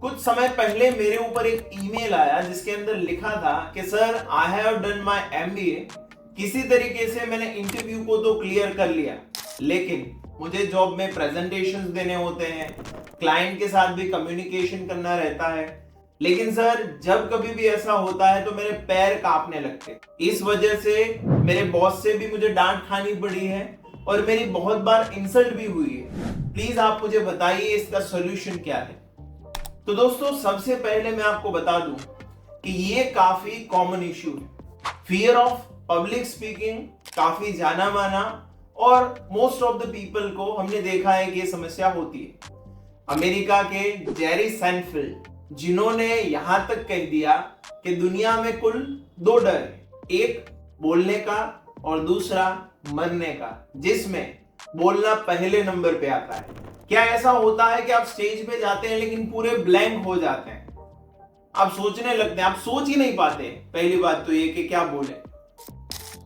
कुछ समय पहले मेरे ऊपर एक ईमेल आया जिसके अंदर लिखा था कि sir I have done my MBA. किसी तरीके से मैंने इंटरव्यू को तो क्लियर कर लिया, लेकिन मुझे जॉब में प्रेजेंटेशंस देने होते हैं, क्लाइंट के साथ भी कम्युनिकेशन करना रहता है। लेकिन सर जब कभी भी ऐसा होता है तो मेरे पैर कांपने लगते। इस वजह से मेरे बॉस से भी मुझे डांट खानी पड़ी है और मेरी बहुत बार इंसल्ट भी हुई है। प्लीज आप मुझे बताइए इसका सॉल्यूशन क्या है। तो दोस्तों सबसे पहले मैं आपको बता दूं कि ये काफी कॉमन इश्यू है। फियर ऑफ पब्लिक स्पीकिंग काफी जाना माना और मोस्ट ऑफ द पीपल को हमने देखा है कि ये समस्या होती है। अमेरिका के जेरी सैनफील्ड जिन्होंने यहां तक कह दिया कि दुनिया में कुल दो डर है, एक बोलने का और दूसरा मरने का, जिसमें बोलना पहले नंबर पे आता है। क्या ऐसा होता है कि आप स्टेज पे जाते हैं लेकिन पूरे ब्लैंक हो जाते हैं, आप सोचने लगते हैं, आप सोच ही नहीं पाते पहली बात तो ये कि क्या बोले।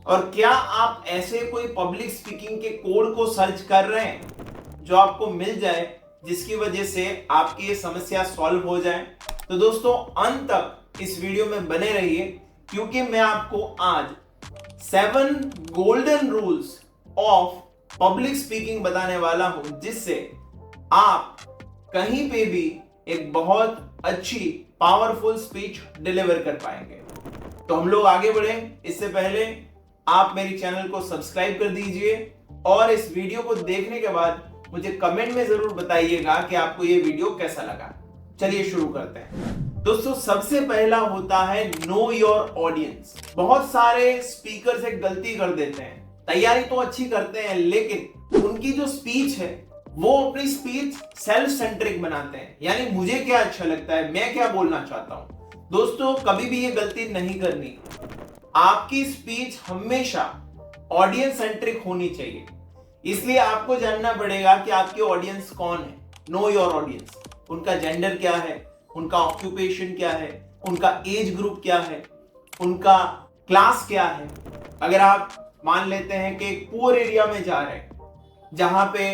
और क्या आप ऐसे कोई पब्लिक स्पीकिंग के कोड को सर्च कर रहे हैं जो आपको मिल जाए जिसकी वजह से आपकी ये समस्या सॉल्व हो जाए? तो दोस्तों अंत तक इस वीडियो में बने रहिए, क्योंकि मैं आपको आज 7 golden rules of public speaking बताने वाला हूं, जिससे आप कहीं पे भी एक बहुत अच्छी पावरफुल स्पीच डिलीवर कर पाएंगे। तो हम लोग आगे बढ़े इससे पहले आप मेरी चैनल को सब्सक्राइब कर दीजिए और इस वीडियो को देखने के बाद मुझे कमेंट में जरूर बताइएगा कि आपको ये वीडियो कैसा लगा। चलिए शुरू करते हैं। दोस्तों सबसे पहला होता है नो योर ऑडियंस। बहुत सारे स्पीकर्स एक गलती कर देते हैं, तैयारी तो अच्छी करते हैं लेकिन उनकी जो स्पीच है वो अपनी स्पीच सेल्फ सेंट्रिक बनाते हैं, यानी मुझे क्या अच्छा लगता है, मैं क्या बोलना चाहता हूं। दोस्तों कभी भी ये गलती नहीं करनी। आपकी स्पीच हमेशा ऑडियंस सेंट्रिक होनी चाहिए। इसलिए आपको जानना पड़ेगा कि आपकी ऑडियंस कौन है। नो योर ऑडियंस, उनका जेंडर क्या है, उनका ऑक्यूपेशन क्या है, उनका एज ग्रुप क्या है, उनका क्लास क्या है। अगर आप मान लेते हैं कि एक पुअर एरिया में जा रहे हैं जहां पे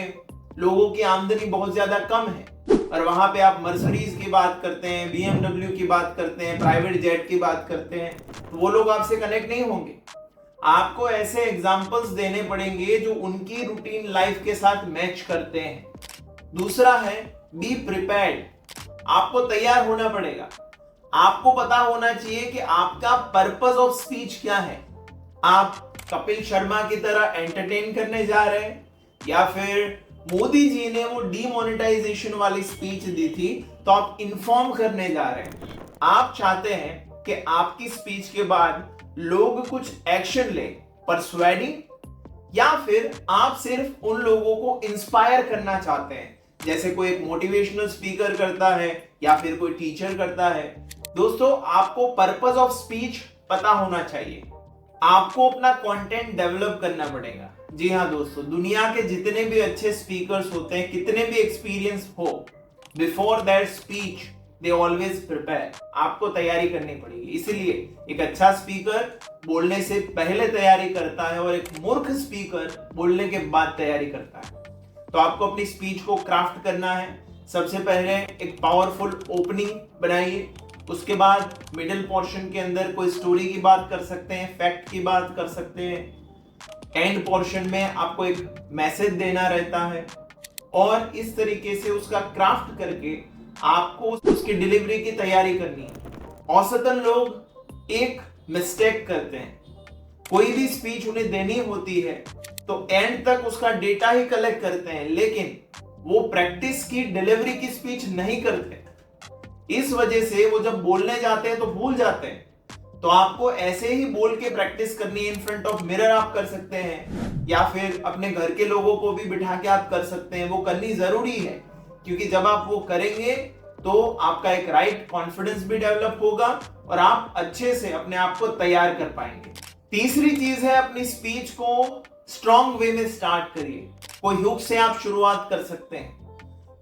लोगों की आमदनी बहुत ज्यादा कम है और वहां पे आप मर्सिडीज की बात करते हैं, BMW की बात करते हैं, प्राइवेट जेट की बात करते हैं, तो वो लोग आपसे कनेक्ट नहीं होंगे। आपको ऐसे एग्जांपल्स देने पड़ेंगे जो उनकी रूटीन लाइफ के साथ मैच करते हैं। दूसरा है बी प्रिपेयर्ड। आपको तैयार होना पड़ेगा। आपको पता होना चाहिए कि आपका पर्पस ऑफ स्पीच क्या है। आप कपिल शर्मा की तरह एंटरटेन करने जा रहे हैं या फिर मोदी जी ने वो डीमोनेटाइजेशन वाली स्पीच दी थी तो आप इन्फॉर्म करने जा रहे हैं। आप चाहते हैं कि आपकी स्पीच के बाद लोग कुछ एक्शन ले, परसुएडिंग, या फिर आप सिर्फ उन लोगों को इंस्पायर करना चाहते हैं जैसे कोई एक मोटिवेशनल स्पीकर करता है या फिर कोई टीचर करता है। दोस्तों आपको पर्पस ऑफ स्पीच पता होना चाहिए। आपको अपना कंटेंट डेवलप करना पड़ेगा। जी हाँ दोस्तों, दुनिया के जितने भी अच्छे स्पीकर्स होते हैं, कितने भी एक्सपीरियंस हो, before that speech they always prepare. आपको तैयारी करनी पड़ेगी। इसलिए एक अच्छा स्पीकर बोलने से पहले तैयारी करता है और एक मूर्ख स्पीकर बोलने के बाद तैयारी करता है। तो आपको अपनी स्पीच को क्राफ्ट करना है। सबसे पहले एक पावरफुल ओपनिंग बनाइए, उसके बाद मिडिल पोर्शन के अंदर कोई स्टोरी की बात कर सकते हैं, फैक्ट की बात कर सकते हैं। एंड पोर्शन में आपको एक मैसेज देना रहता है और इस तरीके से उसका क्राफ्ट करके आपको उसकी डिलीवरी की तैयारी करनी है। औसतन लोग एक मिस्टेक करते हैं, कोई भी स्पीच उन्हें देनी होती है तो एंड तक उसका डेटा ही कलेक्ट करते हैं, लेकिन वो प्रैक्टिस की डिलीवरी की स्पीच नहीं करते। इस वजह से वो जब बोलने जाते हैं तो भूल जाते हैं। तो आपको ऐसे ही बोल के प्रैक्टिस करनी है। इन फ्रंट ऑफ मिरर आप कर सकते हैं या फिर अपने घर के लोगों को भी बिठा के आप कर सकते हैं। वो करनी जरूरी है, क्योंकि जब आप वो करेंगे तो आपका एक राइट कॉन्फिडेंस भी डेवलप होगा और आप अच्छे से अपने आप को तैयार कर पाएंगे। तीसरी चीज है अपनी स्पीच को स्ट्रॉन्ग वे में स्टार्ट करिए। कोई हुक से आप शुरुआत कर सकते हैं,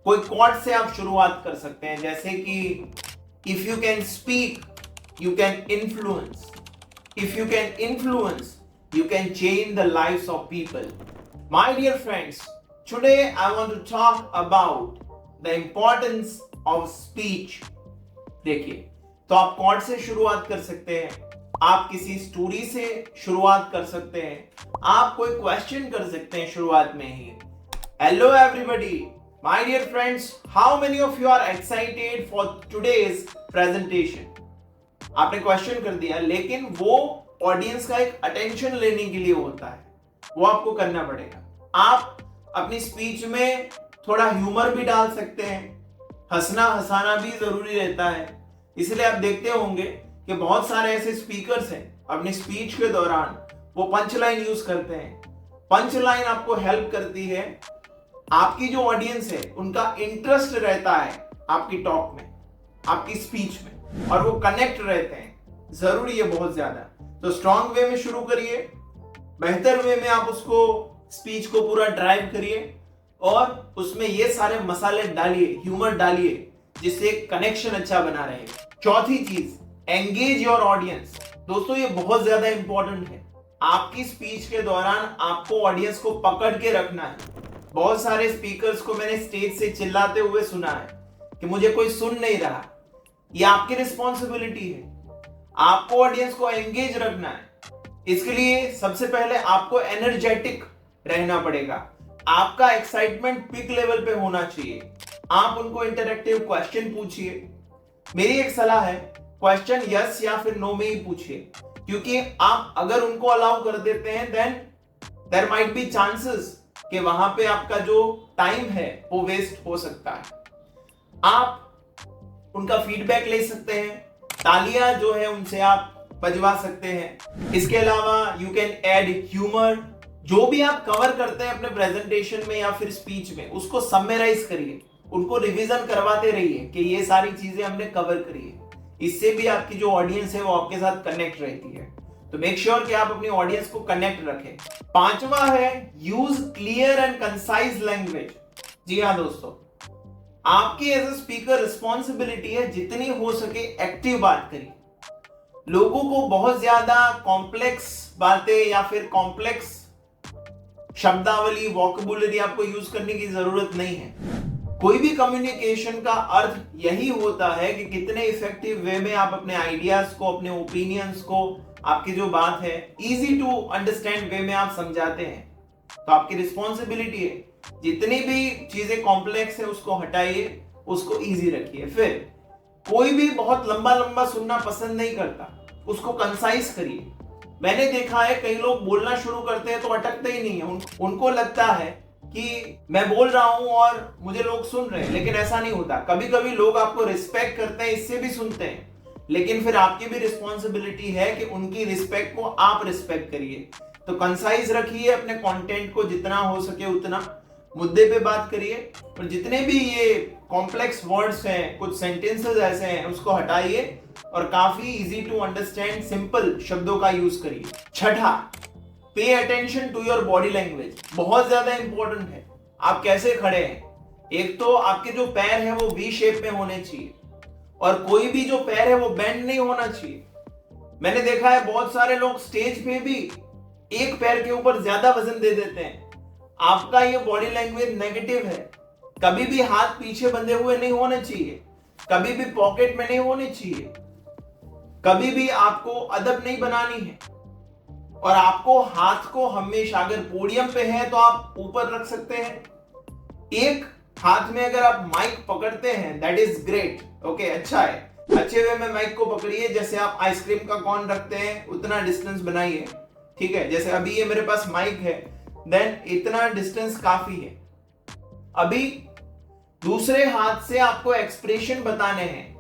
कोई क्वाड से आप शुरुआत कर सकते हैं, जैसे कि if you can speak you can influence. If you can influence, you can change the lives of people. My dear friends, today I want to talk about the importance of speech. देखिए, तो आप cord से शुरुआत कर सकते हैं, आप किसी स्टोरी से शुरुआत कर सकते हैं, आप कोई क्वेश्चन कर सकते हैं शुरुआत में ही। Hello everybody, my dear friends, how many of you are excited for today's presentation. आपने क्वेश्चन कर दिया, लेकिन वो ऑडियंस का एक अटेंशन लेने के लिए होता है, वो आपको करना पड़ेगा। आप अपनी स्पीच में थोड़ा ह्यूमर भी डाल सकते हैं, हंसना हंसाना भी जरूरी रहता है। इसलिए आप देखते होंगे कि बहुत सारे ऐसे स्पीकर्स हैं, अपनी स्पीच के दौरान वो पंच लाइन यूज करते हैं। पंच लाइन आपको हेल्प करती है, आपकी जो ऑडियंस है उनका इंटरेस्ट रहता है आपकी टॉक में, आपकी स्पीच में, और वो कनेक्ट रहते हैं। जरूरी है बहुत ज्यादा। तो स्ट्रॉन्ग वे में शुरू करिए, बेहतर वे में आप उसको स्पीच को पूरा ड्राइव करिए और उसमें ये सारे मसाले डालिए, ह्यूमर डालिए, जिससे कनेक्शन अच्छा बना रहेगा। चौथी चीज, एंगेज योर ऑडियंस। दोस्तों, ये बहुत ज्यादा इंपॉर्टेंट है। आपकी स्पीच के दौरान आपको ऑडियंस को पकड़ के रखना है। बहुत सारे स्पीकर्स को मैंने स्टेज से चिल्लाते हुए सुना है कि मुझे कोई सुन नहीं रहा। ये आपकी रिस्पॉन्सिबिलिटी है, आपको ऑडियंस को एंगेज रखना है। इसके लिए सबसे पहले आपको एनर्जेटिक रहना पड़ेगा, आपका एक्साइटमेंट पीक लेवल पे होना चाहिए। आप उनको इंटरैक्टिव क्वेश्चन पूछिए। मेरी एक सलाह है, क्वेश्चन यस या फिर नो में ही पूछिए, क्योंकि आप अगर उनको अलाउ कर देते हैं then there might be chances कि वहां पे आपका जो टाइम है वो वेस्ट हो सकता है। आप उनका फीडबैक ले सकते हैं, तालियां जो है उनसे आप बजवा सकते हैं। इसके अलावा यू कैन ऐड ह्यूमर। जो भी आप कवर करते हैं अपने प्रेजेंटेशन में या फिर स्पीच में, उसको समराइज करिए, उनको रिवीजन करवाते रहिए कि ये सारी चीजें हमने कवर करी है। इससे भी आपकी जो ऑडियंस है वो आपके साथ कनेक्ट रहती है। तो मेक श्योर कि आप अपनी ऑडियंस को कनेक्ट रखें। पांचवा है, use clear and concise language. जी हाँ दोस्तों, आपकी एज ए स्पीकर रिस्पॉन्सिबिलिटी है जितनी हो सके एक्टिव बात करिए। लोगों को बहुत ज्यादा कॉम्प्लेक्स बातें या फिर कॉम्प्लेक्स शब्दावली, वोकैबुलरी आपको यूज करने की जरूरत नहीं है। कोई भी कम्युनिकेशन का अर्थ यही होता है कि कितने इफेक्टिव वे में आप अपने आइडियाज को, अपने ओपिनियंस को, आपकी जो बात है इजी टू अंडरस्टैंड वे में आप समझाते हैं। तो आपकी रिस्पॉन्सिबिलिटी है, जितनी भी चीजें कॉम्प्लेक्स है उसको हटाइए, उसको इजी रखिए। फिर कोई भी बहुत लंबा लंबा सुनना पसंद नहीं करता, उसको कंसाइज करिए। मैंने देखा है कई लोग बोलना शुरू करते हैं तो अटकते ही नहीं है, उनको लगता है कि मैं बोल रहा हूं और मुझे लोग सुन रहे हैं, लेकिन ऐसा नहीं होता। कभी कभी लोग आपको रिस्पेक्ट करते हैं, इससे भी सुनते हैं, लेकिन फिर आपकी भी रिस्पॉन्सिबिलिटी है कि उनकी रिस्पेक्ट को आप रिस्पेक्ट करिए। तो कंसाइज रखिए अपने कंटेंट को, जितना हो सके उतना मुद्दे पे बात करिए, और जितने भी ये कॉम्प्लेक्स वर्ड्स हैं, कुछ सेंटेंसेस ऐसे हैं, उसको हटाइए और काफी इजी टू अंडरस्टैंड सिंपल शब्दों का यूज करिए। छठा, pay attention to your body language. बहुत ज्यादा इंपॉर्टेंट है, आप कैसे खड़े हैं। एक तो आपके जो पैर हैं वो वी शेप में होने चाहिए, और कोई भी जो पैर है वो बेंड नहीं होना चाहिए। मैंने देखा है बहुत सारे लोग स्टेज पे भी एक पैर के ऊपर ज्यादा वजन दे देते हैं। आपका ये बॉडी लैंग्वेज नेगेटिव है। कभी भी हाथ पीछे बंधे हुए नहीं होने चाहिए, कभी भी पॉकेट में नहीं होने चाहिए, कभी भी आपको अदब नहीं बनानी है। और आपको हाथ को हमेशा, अगर पोडियम पे है तो आप ऊपर रख सकते हैं। एक हाथ में अगर आप माइक पकड़ते हैं दैट इज ग्रेट, ओके, अच्छा है। अच्छे वे में माइक को पकड़िए, जैसे आप आइसक्रीम का कॉन रखते हैं उतना डिस्टेंस बनाइए, ठीक है। जैसे अभी ये मेरे पास माइक है, देन इतना डिस्टेंस काफी है। अभी दूसरे हाथ से आपको एक्सप्रेशन बताने हैं,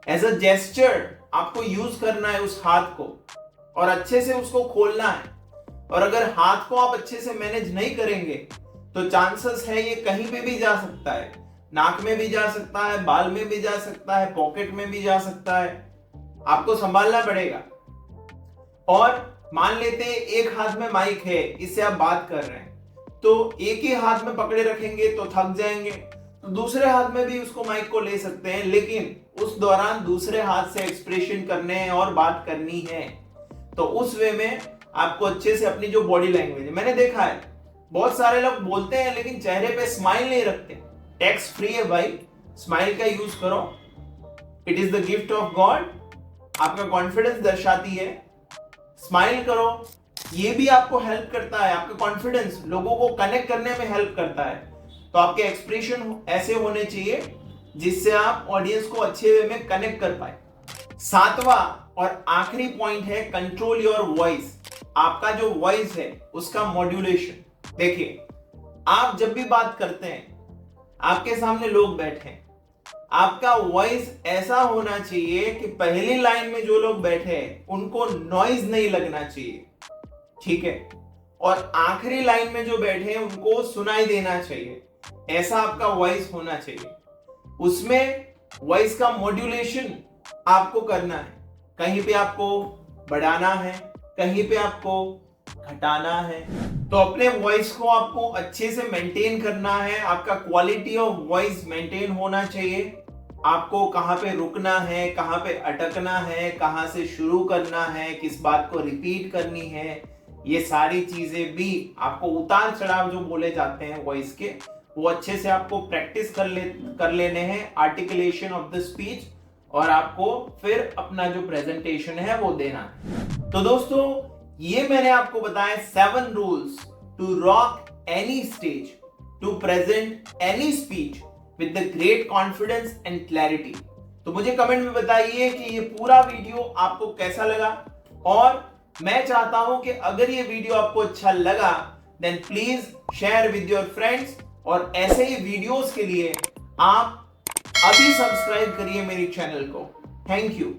एज अ जेस्चर आपको यूज करना है उस हाथ को, और अच्छे से उसको खोलना है। और अगर हाथ को आप अच्छे से मैनेज नहीं करेंगे तो चांसेस है ये कहीं पे भी जा सकता है, नाक में भी जा सकता है, बाल में भी जा सकता है, पॉकेट में भी जा सकता है। आपको संभालना पड़ेगा। और मान लेते हैं एक हाथ में माइक है, इससे आप बात कर रहे हैं, तो एक ही हाथ में पकड़े रखेंगे तो थक जाएंगे, तो दूसरे हाथ में भी उसको माइक को ले सकते हैं, लेकिन उस दौरान दूसरे हाथ से एक्सप्रेशन करने हैं और बात करनी है। तो उस वे में आपको अच्छे से अपनी जो बॉडी लैंग्वेज है, मैंने देखा है बहुत सारे लोग बोलते हैं लेकिन चेहरे पे स्माइल नहीं रखते। टैक्स फ्री है भाई, स्माइल का यूज करो, it is the gift of God. आपका कॉन्फिडेंस दर्शाती है। स्माइल करो, ये भी आपको हेल्प करता है, आपका कॉन्फिडेंस लोगों को कनेक्ट करने में हेल्प करता है। तो आपके एक्सप्रेशन ऐसे होने चाहिए जिससे आप ऑडियंस को अच्छे वे में कनेक्ट कर पाए। सातवां और आखिरी पॉइंट है कंट्रोल योर वॉइस। आपका जो वॉइस है उसका मॉड्यूलेशन। देखिए, आप जब भी बात करते हैं, आपके सामने लोग बैठे हैं, आपका वॉइस ऐसा होना चाहिए कि पहली लाइन में जो लोग बैठे हैं उनको नॉइज नहीं लगना चाहिए, ठीक है, और आखिरी लाइन में जो बैठे हैं उनको सुनाई देना चाहिए। ऐसा आपका वॉइस होना चाहिए। उसमें वॉइस का मॉड्यूलेशन आपको करना है। कहीं पे आपको बढ़ाना है, कहीं पे आपको घटाना है। तो अपने वॉइस को आपको अच्छे से मेंटेन करना है। आपका क्वालिटी ऑफ वॉइस मेंटेन होना चाहिए। आपको कहां पे रुकना है, कहां पे अटकना है, कहां से शुरू करना है, किस बात को रिपीट करनी है, ये सारी चीजें भी आपको उतार चढ़ाव जो बोले जाते हैं वॉइस के, वो अच्छे से आपको प्रैक्टिस कर लेने हैं, आर्टिकुलेशन ऑफ द स्पीच, और आपको फिर अपना जो प्रेजेंटेशन है वो देना है। तो दोस्तों, ये मैंने आपको बताया 7 rules to rock any stage, to present any speech with the great confidence and clarity. तो मुझे कमेंट में बताइए कि ये पूरा वीडियो आपको कैसा लगा, और मैं चाहता हूं कि अगर ये वीडियो आपको अच्छा लगा then please share with your friends, और ऐसे ही वीडियोस के लिए आप अभी सब्सक्राइब करिए मेरी चैनल को। Thank you.